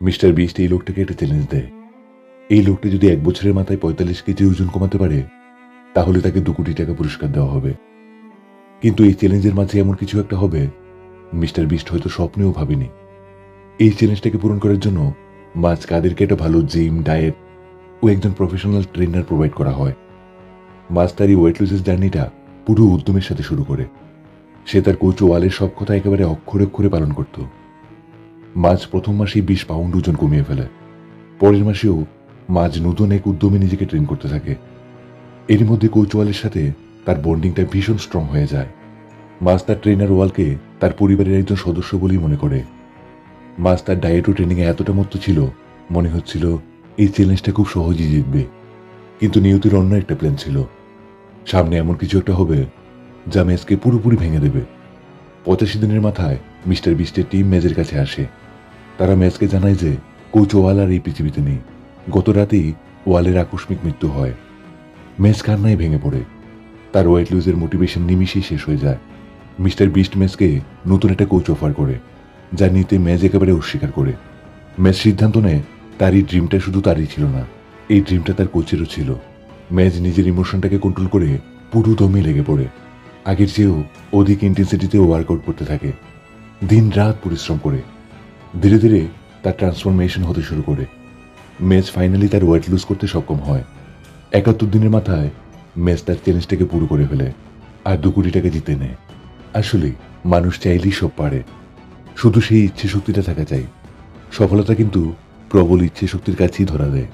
Mister beast এই লোকটাকে একটা চ্যালেঞ্জ দেয়। এই লোকটা যদি 1 বছরের মাথায় 45 কেজি ওজন কমাতে পারে তাহলে তাকে 2 কোটি টাকা পুরস্কার দেওয়া হবে। কিন্তু এই চ্যালেঞ্জের মাঝে এমন কিছু একটা হবে মিস্টার বিস্ট হয়তো স্বপ্নেও ভাবেনি। এই চ্যালেঞ্জটাকে পূরণ করার জন্য মাঝ কাদেরকে একটা ভালো জিম, ডায়েট ও একজন প্রফেশনাল ট্রেনার প্রোভাইড করা হয়। মাঝ তার এই ওয়েট লুজের জার্নিটা পুরো উদ্যমের সাথে শুরু করে। সে তার কোচ ওয়ালের সব কথা একেবারে অক্ষরে অক্ষরে পালন করত। মাঝ প্রথম মাসেই 20 পাউন্ড ওজন কমিয়ে ফেলে। পরের মাসেও মাঝ নতুন এক উদ্যমে নিজেকে ট্রেন করতে থাকে। এর মধ্যে কোচ ওয়ালের সাথে তার বন্ডিংটা ভীষণ স্ট্রং হয়ে যায়। মাঝ তার ট্রেনার ওয়ালকে তার পরিবারের একজন সদস্য বলেই মনে করে। মাঝ তার ডায়েট ও ট্রেনিংয়ে এতটা মত্ত ছিল মনে হচ্ছিল এই চ্যালেঞ্জটা খুব সহজেই জিতবে। কিন্তু নিয়তির অন্য একটা প্ল্যান ছিল। সামনে এমন কিছু একটা হবে যা ম্যাচকে পুরোপুরি ভেঙে দেবে। 85 দিনের মাথায় মিস্টার বিস্টের টিম ম্যাচের কাছে আসে। তারা ম্যাচকে জানায় যে কোচ ওয়াল আর এই পৃথিবীতে নেই। গত রাতেই ওয়ালের আকস্মিক মৃত্যু হয়। ম্যাচ কান্নায় ভেঙে পড়ে। তার ওয়েট লুজের মোটিভেশন নিমিশেই শেষ হয়ে যায়। মিস্টার বিস্ট ম্যাচকে নতুন একটা কোচ অফার করে, যা নিতে ম্যাচ একেবারে অস্বীকার করে। ম্যাচ সিদ্ধান্ত নেয় তার এই ড্রিমটা শুধু তারই ছিল না, এই ড্রিমটা তার কোচেরও ছিল। ম্যাচ নিজের ইমোশনটাকে কন্ট্রোল করে পুরো দমে লেগে পড়ে। আগের চেয়েও অধিক ইন্টেন্সিটিতে ওয়ার্কআউট করতে থাকে, দিন রাত পরিশ্রম করে। ধীরে ধীরে তার ট্রান্সফরমেশন হতে শুরু করে। ম্যাচ ফাইনালি তার ওয়েট লুজ করতে সক্ষম হয়। 71 দিনের মাথায় ম্যাচ তার চ্যালেঞ্জটাকে পুরো করে ফেলে আর 2 কোটি টাকা জিতে নেয়। আসলে মানুষ চাইলেই সব পারে, শুধু সেই ইচ্ছে শক্তিটা থাকা চাই। সফলতা কিন্তু প্রবল ইচ্ছে শক্তির কাছেই ধরা দেয়।